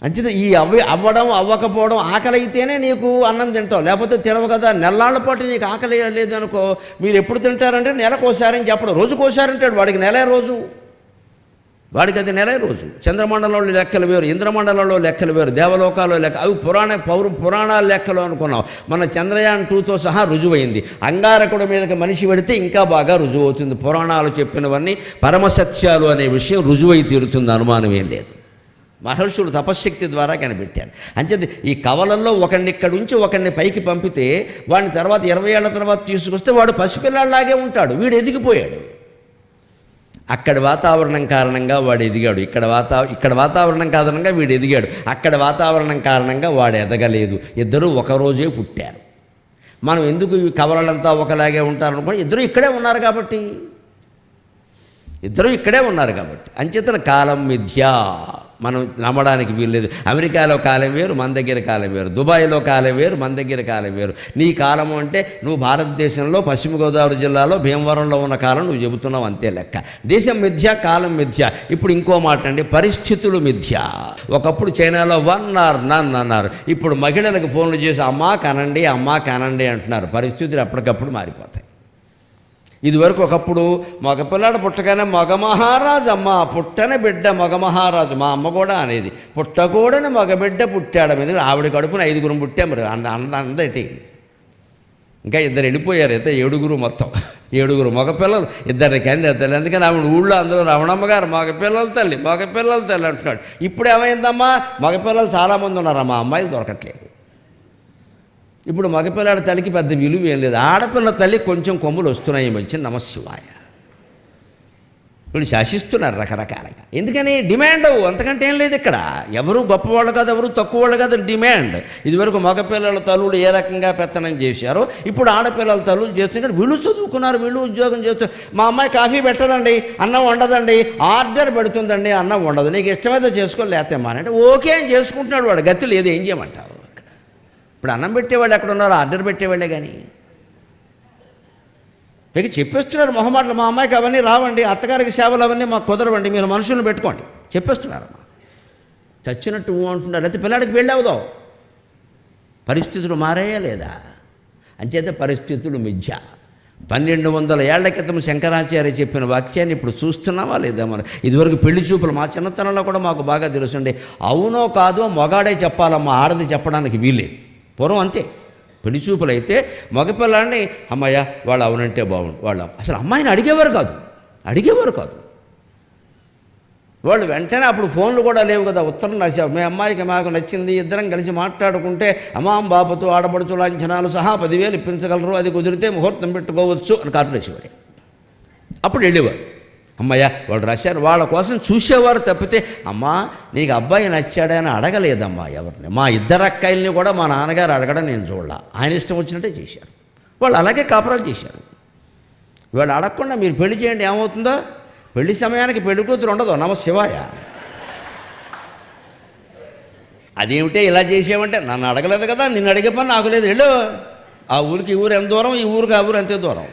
అంచేత ఈ అవ్వడం అవ్వకపోవడం, ఆకలి అయితేనే నీకు అన్నం తింటావు, లేకపోతే తినవు కదా. నెల్లాళ్ల పాటు నీకు ఆకలి లేదు అనుకో, మీరు ఎప్పుడు తింటారంటే నెలకోసారి అని చెప్పడం, రోజుకోసారి అంటాడు. వాడికి నెలే రోజు, వాడికి అది నెలే రోజు. చంద్రమండలంలో లెక్కలు వేరు, ఇంద్రమండలంలో లెక్కలు వేరు, దేవలోకాల్లో లెక్క, అవి పురాణాల లెక్కలు అనుకున్నాం. మన చంద్రయాన్ 2తో సహా రుజువైంది. అంగారకుడి మీదకి మనిషి పెడితే ఇంకా బాగా రుజువు అవుతుంది. పురాణాలు చెప్పినవన్నీ పరమసత్యాలు అనే విషయం రుజువై తీరుతుంది, అనుమానం ఏం లేదు. మహర్షులు తపశ్శక్తి ద్వారా కనిపెట్టారు. అంచేది ఈ కవలల్లో ఒకడిని ఇక్కడి నుంచి ఒకడిని పైకి పంపితే వాడిని తర్వాత 20 ఏళ్ల తర్వాత తీసుకొస్తే వాడు పసిపిల్లాడిలాగే ఉంటాడు, వీడు ఎదిగిపోయాడు. అక్కడి వాతావరణం కారణంగా వాడు ఎదిగాడు, ఇక్కడ వాతావరణం కారణంగా వీడు ఎదిగాడు, అక్కడ వాతావరణం కారణంగా వాడు ఎదగలేదు. ఇద్దరూ ఒకరోజే పుట్టారు. మనం ఎందుకు ఈ కవలలంతా ఒకలాగే ఉంటారు అనుకోండి, ఇద్దరు ఇక్కడే ఉన్నారు కాబట్టి, అంచేతన కాలం మిథ్య, మనం నమ్మడానికి వీల్లేదు. అమెరికాలో కాలం వేరు, మన దగ్గర కాలం వేరు. దుబాయ్లో కాలం వేరు, మన దగ్గర కాలం వేరు. నీ కాలము అంటే నువ్వు భారతదేశంలో పశ్చిమ గోదావరి జిల్లాలో భీమవరంలో ఉన్న కాలం నువ్వు చెబుతున్నావు, అంతే లెక్క. దేశం మిథ్య, కాలం మిథ్య. ఇప్పుడు ఇంకో మాట అండి, పరిస్థితులు మిథ్య. ఒకప్పుడు చైనాలో 1 or none అన్నారు, ఇప్పుడు మహిళలకు ఫోన్లు చేసి అమ్మా కనండి అంటున్నారు. పరిస్థితులు ఎప్పటికప్పుడు మారిపోతాయి. ఇదివరకు ఒకప్పుడు మగపిల్లాడు పుట్టగానే మగమహారాజు, అమ్మ పుట్టని బిడ్డ మగమహారాజు. మా అమ్మ కూడా అనేది, పుట్టకూడని మగబిడ్డ పుట్టాడు. ఎందుకంటే ఆవిడ కడుపున 5 పుట్టాం, మరి అందటి ఇంకా ఇద్దరు వెళ్ళిపోయారు. అయితే 7 మొత్తం 7 మగపిల్లలు, 2 కన్య తల్లి. అందుకని ఆవిడ ఊళ్ళో అందరూ రమణమ్మ గారు మగపిల్లల తల్లి అంటున్నాడు. ఇప్పుడు ఏమైందమ్మా, మగపిల్లలు చాలామంది ఉన్నారమ్మా, అమ్మాయిలు దొరకట్లేదు. ఇప్పుడు మగపిల్లాడి తల్లికి పెద్ద విలువ ఏం లేదు. ఆడపిల్ల తల్లి కొంచెం కొమ్ములు వస్తున్నాయి ఈ మధ్య. నమశివాయ. వీళ్ళు శాసిస్తున్నారు రకరకాలుగా. ఎందుకని డిమాండ్, అంతకంటే ఏం లేదు ఇక్కడ. ఎవరు గొప్పవాళ్ళు కాదు, ఎవరు తక్కువ వాళ్ళు కాదు, డిమాండ్. ఇదివరకు మగపిల్లల తల్లులు ఏ రకంగా పెత్తనం చేశారో ఇప్పుడు ఆడపిల్లల తల్లులు చేస్తున్నారు. వీళ్ళు చదువుకున్నారు, వీళ్ళు ఉద్యోగం చేస్తారు. మా అమ్మాయి కాఫీ పెట్టదండి, అన్నం వండదండి, ఆర్డర్ పెడుతుందండి, అన్నం వండదు, నీకు ఇష్టమైతే చేసుకో లేతే అంటే ఓకే అని చేసుకుంటున్నాడు వాడు. గతి లేదు, ఏం చేయమంటావు అక్కడ. ఇప్పుడు అన్నం పెట్టేవాళ్ళు ఎక్కడ ఉన్నారు, ఆర్డర్ పెట్టేవాళ్ళే. కానీ పైకి చెప్పేస్తున్నారు మొహమాటలు, మా అమ్మాయికి అవన్నీ రావండి, అత్తగారికి సేవలు అవన్నీ మాకు కుదరవండి, మీరు మనుషులను పెట్టుకోండి చెప్పేస్తున్నారమ్మా. చచ్చినట్టు అంటున్నారు. అయితే పిల్లాడికి పెళ్ళవుదాం. పరిస్థితులు మారాయా లేదా? అంచేత పరిస్థితులు మిథ్య. 1200 ఏళ్ల క్రితం శంకరాచార్య చెప్పిన వాక్యాన్ని ఇప్పుడు చూస్తున్నామా లేదా మనం? ఇదివరకు పెళ్లి చూపులు మా చిన్నతనంలో కూడా మాకు బాగా తెలుసుండే. అవునో కాదో మొగాడే చెప్పాలమ్మా, ఆడది చెప్పడానికి వీల్లేదు. పూర్వం అంతే. పెళ్లి చూపులు అయితే మగపిల్లాడిని అమ్మాయ్య వాళ్ళు అవునంటే బాగుండు, వాళ్ళు అసలు అమ్మాయిని అడిగేవారు కాదు. వాళ్ళు వెంటనే అప్పుడు ఫోన్లు కూడా లేవు కదా, ఉత్తరం రాశావు, మీ అమ్మాయికి మాకు నచ్చింది, ఇద్దరం కలిసి మాట్లాడుకుంటే అమ్మాం బాపతో ఆడపడుచు లాంఛనాలు సహా 10,000 ఇప్పించగలరు, అది కుదిరితే ముహూర్తం పెట్టుకోవచ్చు అని కార్డు రాసేవారు. అప్పుడు వెళ్ళేవారు. అమ్మయ్య వాళ్ళు రాశారు, వాళ్ళ కోసం చూసేవారు తప్పితే అమ్మా నీకు అబ్బాయి నచ్చాడని అడగలేదమ్మా ఎవరిని. మా 2 అక్కాయిల్ని కూడా మా నాన్నగారు అడగడం నేను చూడలా, ఆయన ఇష్టం వచ్చినట్టే చేశారు. వాళ్ళు అలాగే కాపురాలు చేశారు. వాళ్ళు అడగకుండా మీరు పెళ్లి చేయండి, ఏమవుతుందో పెళ్లి సమయానికి పెళ్లి కూతురు ఉండదు. నమశివాయ. అదేమిటే ఇలా చేసావంటే, నన్ను అడగలేదు కదా, నిన్ను అడిగే పని నాకు లేదు, వెళ్ళు. ఆ ఊరికి ఈ ఊరు ఎంత దూరం, ఈ ఊరికి ఆ ఊరు అంతే దూరం.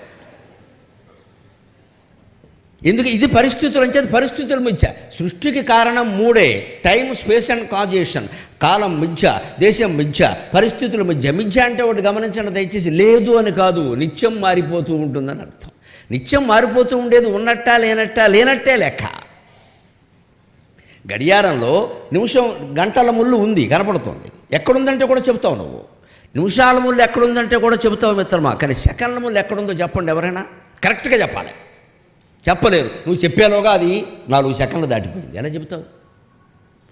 ఎందుకు? ఇది పరిస్థితులు అంచేది. పరిస్థితులు మిథ్య. సృష్టికి కారణం 3: టైం, స్పేస్ అండ్ కాజేషన్. కాలం మిథ్య, దేశం మిథ్య, పరిస్థితులు మిథ్య. మిథ్య అంటే ఒకటి గమనించండి దయచేసి, లేదు అని కాదు, నిత్యం మారిపోతూ ఉంటుందని అర్థం. నిత్యం మారిపోతూ ఉండేది ఉన్నట్టా లేనట్టే లెక్క. గడియారంలో నిమిషం గంటల ముళ్ళు ఉంది, కనపడుతుంది. ఎక్కడుందంటే కూడా చెబుతావు నువ్వు. నిమిషాల ముళ్ళు ఎక్కడుందంటే కూడా చెబుతావు మిత్రమా. కానీ సెకండ్ల ముళ్ళు ఎక్కడుందో చెప్పండి ఎవరైనా. కరెక్ట్గా చెప్పాలి. చెప్పలేరు. నువ్వు చెప్పేలోగా అది 4 సెకండ్లు దాటిపోయింది, ఎలా చెబుతావు?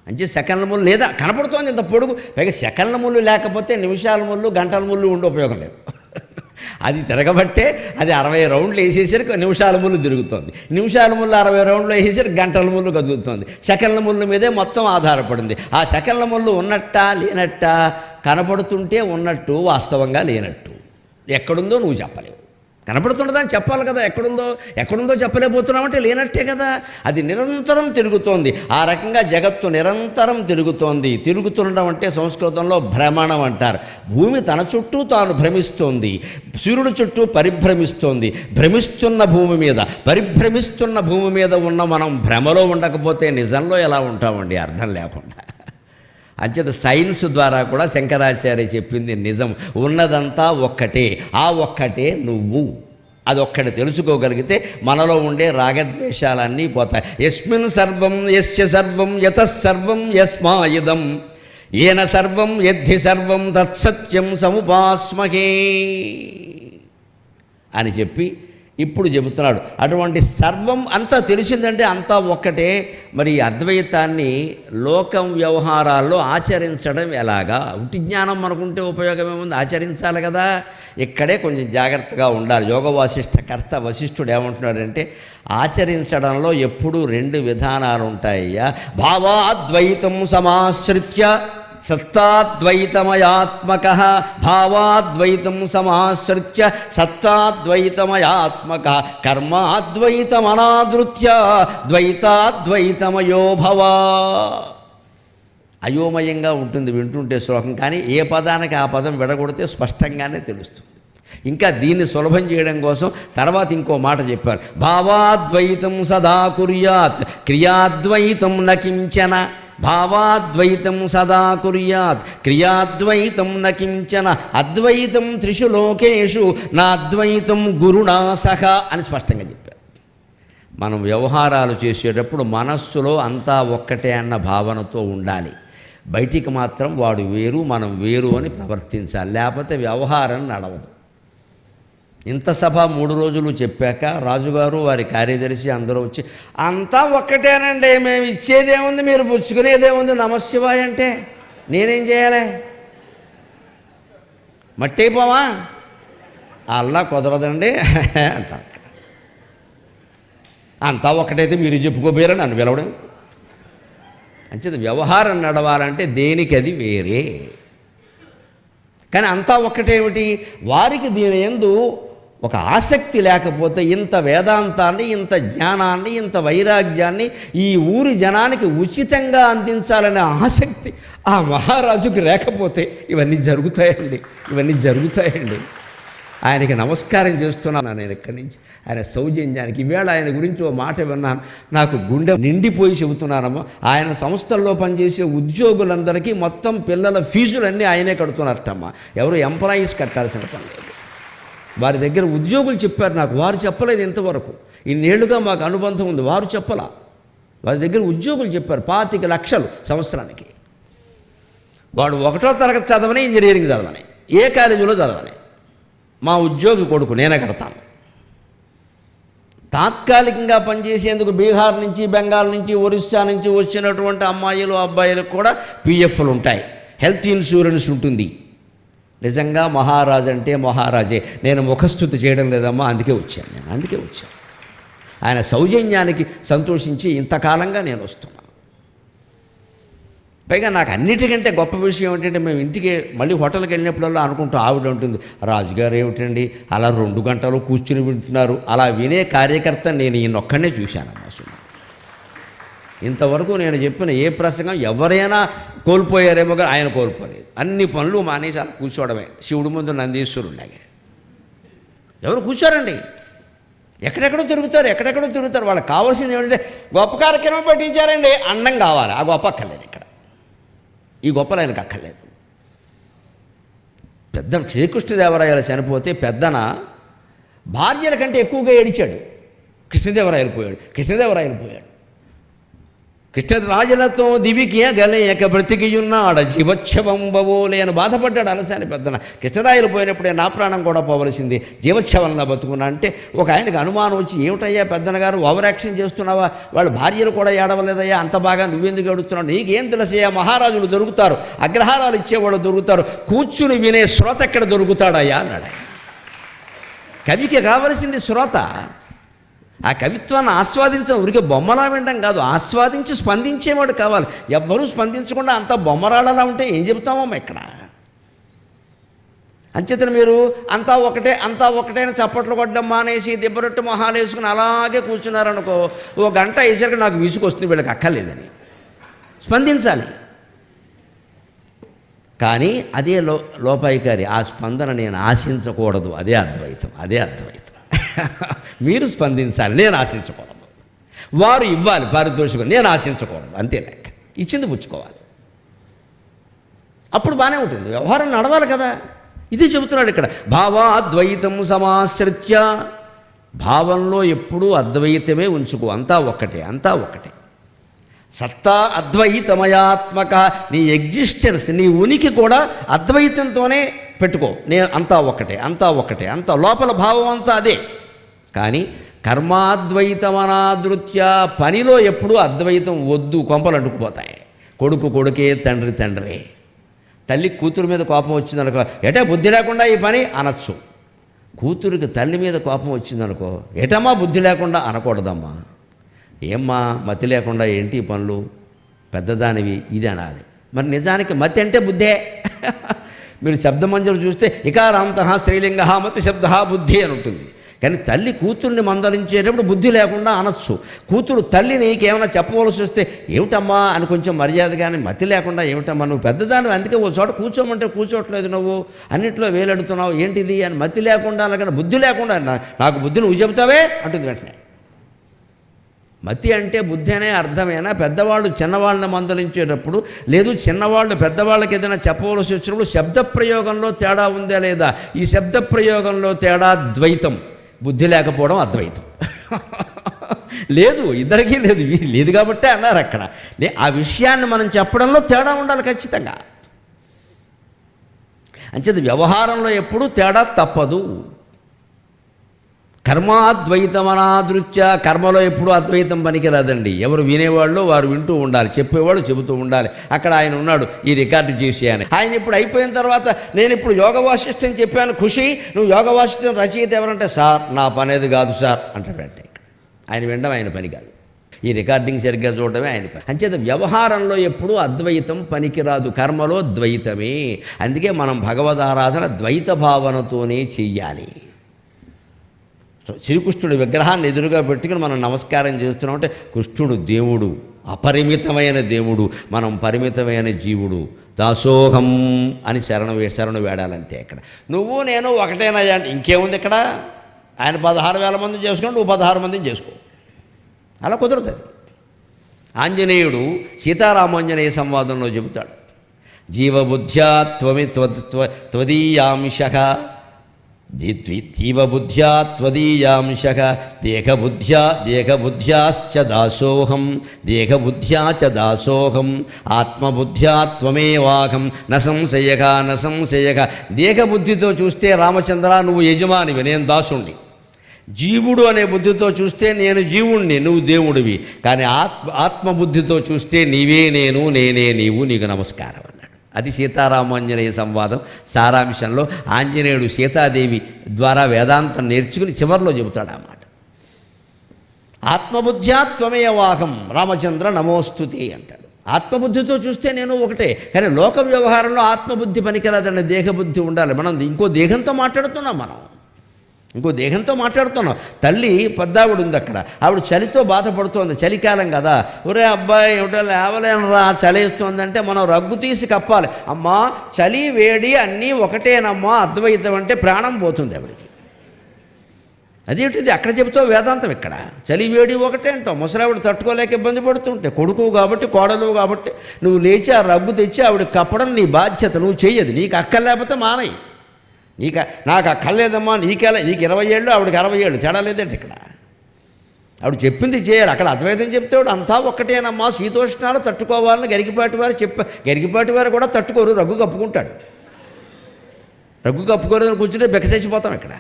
అంటే సెకండ్ల ముళ్ళు లేదా, కనపడుతోంది ఇంత పొడుగు. పైగా సెకండ్ల ముళ్ళు లేకపోతే నిమిషాల ముళ్ళు గంటల ముళ్ళు ఉండే ఉపయోగం లేదు. అది తిరగబట్టే అది 60 రౌండ్లు వేసేసరికి నిమిషాల ముళ్ళు తిరుగుతోంది. నిమిషాల ముళ్ళు 60 రౌండ్లు వేసేసరికి గంటల ముళ్ళు కదులుతోంది. సెకండ్ల ముళ్ళు మీదే మొత్తం ఆధారపడింది. ఆ సెకండ్ల ముళ్ళు ఉన్నట్టా లేనట్టా, కనపడుతుంటే ఉన్నట్టు, వాస్తవంగా లేనట్టు. ఎక్కడుందో నువ్వు చెప్పలేవు. కనపడుతున్నదాన్ని చెప్పాలి కదా. ఎక్కడుందో చెప్పలేకపోతున్నామంటే లేనట్టే కదా. అది నిరంతరం తిరుగుతోంది. ఆ రకంగా జగత్తు నిరంతరం తిరుగుతోంది. తిరుగుతుండడం అంటే సంస్కృతంలో భ్రమణం అంటారు. భూమి తన చుట్టూ తాను భ్రమిస్తోంది, సూర్యుడు చుట్టూ పరిభ్రమిస్తోంది. భ్రమిస్తున్న భూమి మీద, పరిభ్రమిస్తున్న భూమి మీద ఉన్న మనం భ్రమలో ఉండకపోతే నిజంలో ఎలా ఉంటామండి? అర్థం లేకుండా. అంచేత సైన్స్ ద్వారా కూడా శంకరాచార్య చెప్పింది నిజం. ఉన్నదంతా ఒక్కటే, ఆ ఒక్కటే నువ్వు. అదొక్కటి తెలుసుకోగలిగితే మనలో ఉండే రాగద్వేషాలన్నీ పోతాయి. యస్మిన్ సర్వం యస్య సర్వం యతః సర్వం యస్మాయిదం ఏన సర్వం యద్ధి సర్వం తత్సత్యం సముపాస్మహే అని చెప్పి ఇప్పుడు చెబుతున్నాడు. అటువంటి సర్వం అంతా తెలిసిందంటే అంతా ఒక్కటే. మరి అద్వైతాన్ని లోకం వ్యవహారాల్లో ఆచరించడం ఎలాగా? ఉట్టి జ్ఞానం మనకుంటే ఉపయోగం ఏముంది? ఆచరించాలి కదా. ఇక్కడే కొంచెం జాగ్రత్తగా ఉండాలి. యోగ వాసిష్ఠ కర్త వశిష్ఠుడు ఏమంటున్నాడంటే, ఆచరించడంలో ఎప్పుడూ 2 విధానాలు ఉంటాయ్యా. భావాద్వైతం సమాశ్రిత్య సత్తాద్వైతమయాత్మక, భావాద్వైతం సమాశ్రిత్య సత్తాద్వైతమయాత్మక, కర్మాద్వైతమనాదృత్య ద్వైతాద్వైతమయో భవ. అయోమయంగా ఉంటుంది వింటుంటే శ్లోకం, కానీ ఏ పదానికి ఆ పదం విడగొడితే స్పష్టంగానే తెలుస్తుంది. ఇంకా దీన్ని సులభం చేయడం కోసం తర్వాత ఇంకో మాట చెప్పారు. భావాద్వైతం సదా కుర్యాత్ క్రియాద్వైతం నకించన. భావాద్వైతం సదా కుర్యాత్ క్రియాద్వైతం నకించన అద్వైతం త్రిషు లోకేషు నాద్వైతం గురుణా సహ అని స్పష్టంగా చెప్పారు. మనం వ్యవహారాలు చేసేటప్పుడు మనస్సులో అంతా ఒక్కటే అన్న భావనతో ఉండాలి. బయటికి మాత్రం వాడు వేరు మనం వేరు అని ప్రవర్తించాలి. లేకపోతే వ్యవహారం నడవదు. ఇంత సభ 3 రోజులు చెప్పాక రాజుగారు వారి కార్యదర్శి అందరూ వచ్చి, అంతా ఒక్కటేనండి, మేము ఇచ్చేదేముంది, మీరు పుచ్చుకునేదేముంది, నమశివాయ అంటే నేనేం చేయాలి? మట్టి అయిపోవా? అల్లా కుదరదండి అంటారు. అంతా ఒక్కటైతే మీరు చెప్పుకోపోయారని నన్ను పిలవడం. అంచేది వ్యవహారం నడవాలంటే దేనికి అది వేరే. కానీ అంతా ఒక్కటేమిటి? వారికి దీని యందు ఒక ఆసక్తి లేకపోతే ఇంత వేదాంతాన్ని, ఇంత జ్ఞానాన్ని, ఇంత వైరాగ్యాన్ని ఈ ఊరి జనానికి ఉచితంగా అందించాలనే ఆసక్తి ఆ మహారాజుకి లేకపోతే ఇవన్నీ జరుగుతాయండి. ఆయనకి నమస్కారం చేస్తున్నాను నేను ఇక్కడి నుంచి, ఆయన సౌజన్యానికి. ఈవేళ ఆయన గురించి ఓ మాట విన్నాను, నాకు గుండె నిండిపోయి చెబుతున్నానమ్మా. ఆయన సంస్థల్లో పనిచేసే ఉద్యోగులందరికీ మొత్తం పిల్లల ఫీజులన్నీ ఆయనే కడుతున్నారటమ్మా. ఎవరు ఎంప్లాయీస్ కట్టాల్సిన పని లేదు. వారి దగ్గర ఉద్యోగులు చెప్పారు నాకు, వారు చెప్పలేదు ఇంతవరకు. ఇన్నేళ్లుగా మాకు అనుబంధం ఉంది, వారు చెప్పలా. వారి దగ్గర ఉద్యోగులు చెప్పారు 25 లక్షలు సంవత్సరానికి. వాడు 1వ తరగతి చదవని, ఇంజనీరింగ్ చదవని, ఏ కాలేజీలో చదవని, మా ఉద్యోగి కొడుకు నేనే కడతాను. తాత్కాలికంగా పనిచేసేందుకు బీహార్ నుంచి, బెంగాల్ నుంచి, ఒరిస్సా నుంచి వచ్చినటువంటి అమ్మాయిలు అబ్బాయిలకు కూడా పిఎఫ్లు ఉంటాయి, హెల్త్ ఇన్సూరెన్స్ ఉంటుంది. నిజంగా మహారాజు అంటే మహారాజే. నేను ముఖస్థుతి చేయడం లేదమ్మా, అందుకే వచ్చాను. ఆయన సౌజన్యానికి సంతోషించి ఇంతకాలంగా నేను వస్తున్నాను. పైగా నాకు అన్నిటికంటే గొప్ప విషయం ఏంటంటే, మేము ఇంటికి మళ్ళీ హోటల్కి వెళ్ళినప్పుడల్లా అనుకుంటూ ఆవిడ ఉంటుంది, రాజుగారు ఏమిటండి అలా 2 గంటలు కూర్చుని వింటున్నారు. అలా వినే కార్యకర్త నేను ఈయనొక్కడనే చూశానమ్మా. ఇంతవరకు నేను చెప్పిన ఏ ప్రసంగం ఎవరైనా కోల్పోయారేమో కానీ ఆయన కోల్పోలేదు. అన్ని పనులు మానేసి అలా కూర్చోవడమే, శివుడి ముందు నందీశ్వరులాగే. ఎవరు కూర్చోరండి, ఎక్కడెక్కడో తిరుగుతారు. వాళ్ళకి కావాల్సింది ఏమిటంటే, గొప్ప కార్యక్రమం పట్టించారండి, అండం కావాలి. ఆ గొప్ప అక్కర్లేదు ఇక్కడ, ఈ గొప్పలు ఆయనకు అక్కర్లేదు. పెద్ద శ్రీకృష్ణదేవరాయలు చనిపోతే పెద్దన భార్యల కంటే ఎక్కువగా ఏడిచాడు. కృష్ణదేవరాయలు పోయాడు. కృష్ణరాజులతో దివికి గలేక బ్రతికియున్నాడ జీవోత్సవంబవోలే అని బాధపడ్డాడు అలసాని పెద్దన. కృష్ణరాయలు పోయినప్పుడే నా ప్రాణం కూడా పోవలసింది, జీవోత్సవంలా బతుకున్నా అంటే ఒక ఆయనకు అనుమానం వచ్చి, ఏమిటయ్యా పెద్దన గారు ఓవర్ యాక్షన్ చేస్తున్నావా, వాళ్ళు భార్యలు కూడా ఏడవలేదయ్యా, అంత బాగా నువ్వెందుకు ఏడుస్తున్నావు, నీకేం తెలుసయ్యా, మహారాజులు దొరుకుతారు, అగ్రహారాలు ఇచ్చేవాళ్ళు దొరుకుతారు, కూర్చుని వినే శ్రోత ఎక్కడ దొరుకుతాడయ్యా అన్నాడు. కవికి కావలసింది శ్రోత. ఆ కవిత్వాన్ని ఆస్వాదించడం, ఊరికే బొమ్మలా వినడం కాదు, ఆస్వాదించి స్పందించేవాడు కావాలి. ఎవ్వరూ స్పందించకుండా అంతా బొమ్మరాళ్ళలా ఉంటే ఏం చెబుతామమ్మా ఇక్కడ. అంచేతను మీరు అంతా ఒకటే అని చప్పట్లు కొట్టడం మానేసి దెబ్బరొట్టు మొహాలు వేసుకుని అలాగే కూర్చున్నారనుకో, 1 గంట అయ్యేసరికి నాకు విసుగొస్తుంది, వీళ్ళకి అక్కర్లేదని స్పందించాలి. కానీ అదే లోపాయికారి, ఆ స్పందన నేను ఆశించకూడదు. అదే అద్వైతం. మీరు స్పందించాలి, నేను ఆశించకూడదు. వారు ఇవ్వాలి పారితోషికం, నేను ఆశించకూడదు. అంతే లెక్క. ఇచ్చింది పుచ్చుకోవాలి. అప్పుడు బాగానే ఉంటుంది, వ్యవహారం నడవాలి కదా. ఇది చెబుతున్నాడు ఇక్కడ. భావాద్వైతం సమాశ్రిత్య, భావంలో ఎప్పుడూ అద్వైతమే ఉంచుకో. అంతా ఒక్కటే. సత్తా అద్వైతమయాత్మక, నీ ఎగ్జిస్టెన్స్, నీ ఉనికి కూడా అద్వైతంతోనే పెట్టుకో. నేను అంతా ఒకటే, అంతా లోపల భావం అంతా అదే. కానీ కర్మాద్వైతమనాదృత్య, పనిలో ఎప్పుడూ అద్వైతం వద్దు, కొంపలు అంటుకుపోతాయి. కొడుకే, తండ్రి. తల్లి కూతురు మీద కోపం వచ్చిందనుకో, ఎటా బుద్ధి లేకుండా ఈ పని అనొచ్చు. కూతురికి తల్లి మీద కోపం వచ్చిందనుకో, ఎటమ్మా బుద్ధి లేకుండా అనకూడదమ్మా. ఏమ్మా మతి లేకుండా ఏంటి ఈ పనులు, పెద్దదానివి, ఇది అనాలి. మరి నిజానికి మతి అంటే బుద్ధే. మీరు శబ్దమంజలు చూస్తే ఇకారాంత స్త్రీలింగ మతి శబ్ద బుద్ధి అని ఉంటుంది. కానీ తల్లి కూతుర్ని మందలించేటప్పుడు బుద్ధి లేకుండా అనొచ్చు. కూతురు తల్లి నీకేమైనా చెప్పవలసి వస్తే ఏమిటమ్మా అని కొంచెం మర్యాద, కానీ మతి లేకుండా ఏమిటమ్మా నువ్వు పెద్దదాన్ని, అందుకే ఓ చోట కూర్చోమంటే కూర్చోట్లేదు, నువ్వు అన్నింటిలో వేలెడుతున్నావు ఏంటిది అని మతి లేకుండా, అలాగే బుద్ధి లేకుండా, నాకు బుద్ధి నువ్వు చెబుతావే అంటుంది వెంటనే. మతి అంటే బుద్ధి అనే అర్థమేనా? పెద్దవాళ్ళు చిన్నవాళ్ళని మందలించేటప్పుడు, లేదు చిన్నవాళ్ళు పెద్దవాళ్ళకి ఏదైనా చెప్పవలసి వచ్చినప్పుడు శబ్ద ప్రయోగంలో తేడా ఉందా లేదా? ఈ శబ్ద ప్రయోగంలో తేడా ద్వైతం, బుద్ధి లేకపోవడం అద్వైతం. లేదు, ఇద్దరికీ లేదు కాబట్టే అన్నారు అక్కడ. ఆ విషయాన్ని మనం చెప్పడంలో తేడా ఉండాలి ఖచ్చితంగా. అంచేది వ్యవహారంలో ఎప్పుడూ తేడా తప్పదు. కర్మాద్వైతమనాదృత్య, కర్మలో ఎప్పుడూ అద్వైతం పనికిరాదండి. ఎవరు వినేవాళ్ళు వారు వింటూ ఉండాలి, చెప్పేవాళ్ళు చెబుతూ ఉండాలి. అక్కడ ఆయన ఉన్నాడు ఈ రికార్డు చేసి అని. ఆయన ఇప్పుడు అయిపోయిన తర్వాత నేను ఇప్పుడు యోగ వాసిష్టం చెప్పాను, ఖుషి నువ్వు యోగ వాసిష్టం రచయిత ఎవరంటే, సార్ నా పనేది కాదు సార్ అంటాడంటే. ఆయన వినడం ఆయన పని కాదు, ఈ రికార్డింగ్ సరిగ్గా చూడటమే ఆయన పని. అంచేత వ్యవహారంలో ఎప్పుడూ అద్వైతం పనికిరాదు, కర్మలో ద్వైతమే. అందుకే మనం భగవదారాధన ద్వైత భావనతోనే చెయ్యాలి. శ్రీకృష్ణుడి విగ్రహాన్ని ఎదురుగా పెట్టుకుని మనం నమస్కారం చేస్తున్నామంటే కృష్ణుడు దేవుడు, అపరిమితమైన దేవుడు, మనం పరిమితమైన జీవుడు. దాసోహం అని శరణు వేడాలంతే. ఇక్కడ నువ్వు నేను ఒకటేనయ్యా అంటే ఇంకేముంది ఇక్కడ? ఆయన 16,000 మందిని చేసుకుని నువ్వు 16 మందిని చేసుకో, అలా కుదరదు. ఆంజనేయుడు సీతారామాంజనేయ సంవాదంలో చెబుతాడు, జీవబుద్ధ్యా త్వదీయాంశః, జీవబుద్ధ్యా త్వదీయాంశః, దేహబుద్ధ్యాశ్చ దాసోహం, దేహబుద్ధ్యా చ దాసోహం, ఆత్మబుద్ధ్యా త్వమేవాహం న సంశయః. దేహబుద్ధితో చూస్తే రామచంద్ర నువ్వు యజమానివి, నేను దాసుణ్ణి. జీవుడు అనే బుద్ధితో చూస్తే నేను జీవుణ్ణి, నువ్వు దేవుడివి. కానీ ఆత్మబుద్ధితో చూస్తే నీవే నేను, నేనే నీవు, నీకు నమస్కారం అన్నాడు. అది సీతారామాంజనేయ సంవాదం సారాంశంలో ఆంజనేయుడు సీతాదేవి ద్వారా వేదాంతం నేర్చుకుని చివరిలో చెబుతాడు ఆ మాట. ఆత్మబుద్ధ్యా త్వమేవాహం రామచంద్ర నమోస్తుతే అంటాడు. ఆత్మబుద్ధితో చూస్తే నేను ఒకటే. కానీ లోక వ్యవహారంలో ఆత్మబుద్ధి పనికిరాదండి, దేహబుద్ధి ఉండాలి. మనం ఇంకో దేహంతో మాట్లాడుతున్నాం. తల్లి పెద్దావిడ ఉంది అక్కడ, ఆవిడ చలితో బాధపడుతోంది, చలికాలం కదా. ఒరే అబ్బాయి ఏమిటో లేవలేనరా చలేస్తోందంటే మనం రగ్గు తీసి కప్పాలి. అమ్మా చలి వేడి అన్నీ ఒకటేనమ్మా, అద్వైతం అంటే ప్రాణం పోతుంది ఆవిడికి. అదేంటిది అక్కడ చెబుతావు వేదాంతం, ఇక్కడ చలి వేడి ఒకటే అంటావు. ముసలావిడ తట్టుకోలేక ఇబ్బంది పడుతుంటే కొడుకు కాబట్టి కోడలు కాబట్టి నువ్వు లేచి ఆ రగ్గు తెచ్చి ఆవిడ కప్పడం నీ బాధ్యత, నువ్వు చెయ్యదు. నీకు అక్కర్లేకపోతే మానయి. నాకు అక్కర్లేదమ్మా, నీకు 20 ఏళ్ళు ఆవిడకి 60 ఏళ్ళు, తేడా లేదండి ఇక్కడ. ఆవిడ చెప్పింది చేయాలి. అక్కడ అద్వైతం చెప్తాడు అంతా ఒక్కటేనమ్మా, శీతోష్ణాలు తట్టుకోవాలని గరికిపాటి వారు కూడా తట్టుకోరు, రగ్గు కప్పుకుంటాడు. రగ్గు కప్పుకోరు కూర్చుంటే బెక్కసేసిపోతాం ఇక్కడ.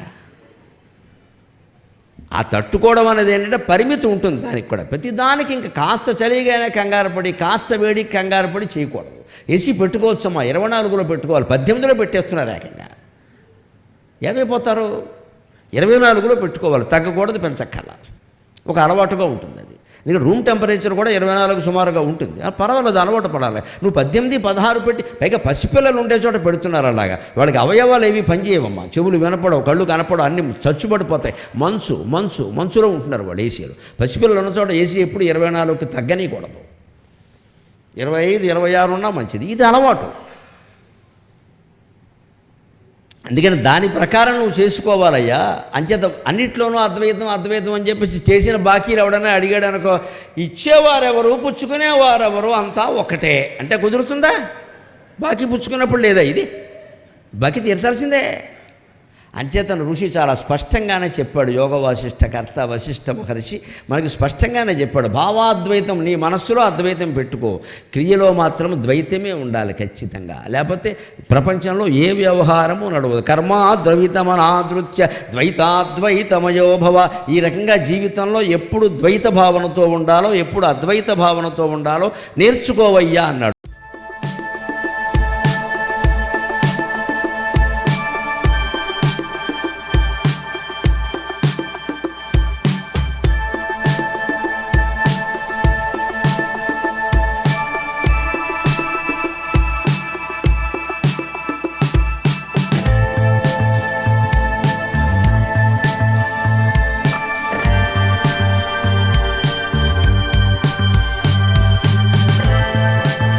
ఆ తట్టుకోవడం అనేది ఏంటంటే పరిమితి ఉంటుంది దానికి కూడా. ప్రతి దానికి ఇంకా కాస్త చలిగానే కంగారు పడి, కాస్త వేడికి కంగారు పడి చేయకూడదు. ఏసీ పెట్టుకోవచ్చమ్మా, 24లో పెట్టుకోవాలి, 18లో పెట్టేస్తున్నారు ఏకంగా. ఏమైపోతారు? 24లో పెట్టుకోవాలి, తగ్గకూడదు, పెంచక్కల. ఒక అలవాటుగా ఉంటుంది అది. ఎందుకంటే రూమ్ టెంపరేచర్ కూడా 24 సుమారుగా ఉంటుంది. పర్వాలేదు, అలవాటు పడాలి. నువ్వు 18, 16 పెట్టి, పైగా పసిపిల్లలు ఉండే చోట పెడుతున్నారు అలాగా. వాళ్ళకి అవయవాలు ఏవి పనిచేయవమ్మా, చెవులు వినపడవు, కళ్ళు కనపడవు, అన్నీ చచ్చుబడిపోతాయి. మంచులో ఉంటున్నారు వాళ్ళు ఏసీలు. పసిపిల్లలు ఉన్న చోట ఏసీ ఎప్పుడు 24కి తగ్గనీయకూడదు. 25, 26 ఉన్నా మంచిది. ఇది అలవాటు. అందుకని దాని ప్రకారం నువ్వు చేసుకోవాలయ్యా. అంచేత అన్నిట్లోనూ అద్వైతం అని చెప్పేసి చేసిన బాకీలు ఎవడన్నా అడిగాడు అనుకో, ఇచ్చేవారెవరు పుచ్చుకునేవారెవరు అంతా ఒకటే అంటే కుదురుతుందా? బాకీ పుచ్చుకున్నప్పుడు లేదా ఇది? బాకీ తీర్చాల్సిందే. అంచేతను ఋషి చాలా స్పష్టంగానే చెప్పాడు. యోగ వాసిష్ఠకర్త వశిష్ఠ మహర్షి మనకి స్పష్టంగానే చెప్పాడు, భావాద్వైతం నీ మనస్సులో అద్వైతం పెట్టుకో, క్రియలో మాత్రం ద్వైతమే ఉండాలి ఖచ్చితంగా. లేకపోతే ప్రపంచంలో ఏ వ్యవహారము నడవదు. కర్మా ద్వైతమనాదృత్య ద్వైతాద్వైతమయోభవ. ఈ రకంగా జీవితంలో ఎప్పుడు ద్వైత భావనతో ఉండాలో, ఎప్పుడు అద్వైత భావనతో ఉండాలో నేర్చుకోవయ్యా అన్నాడు.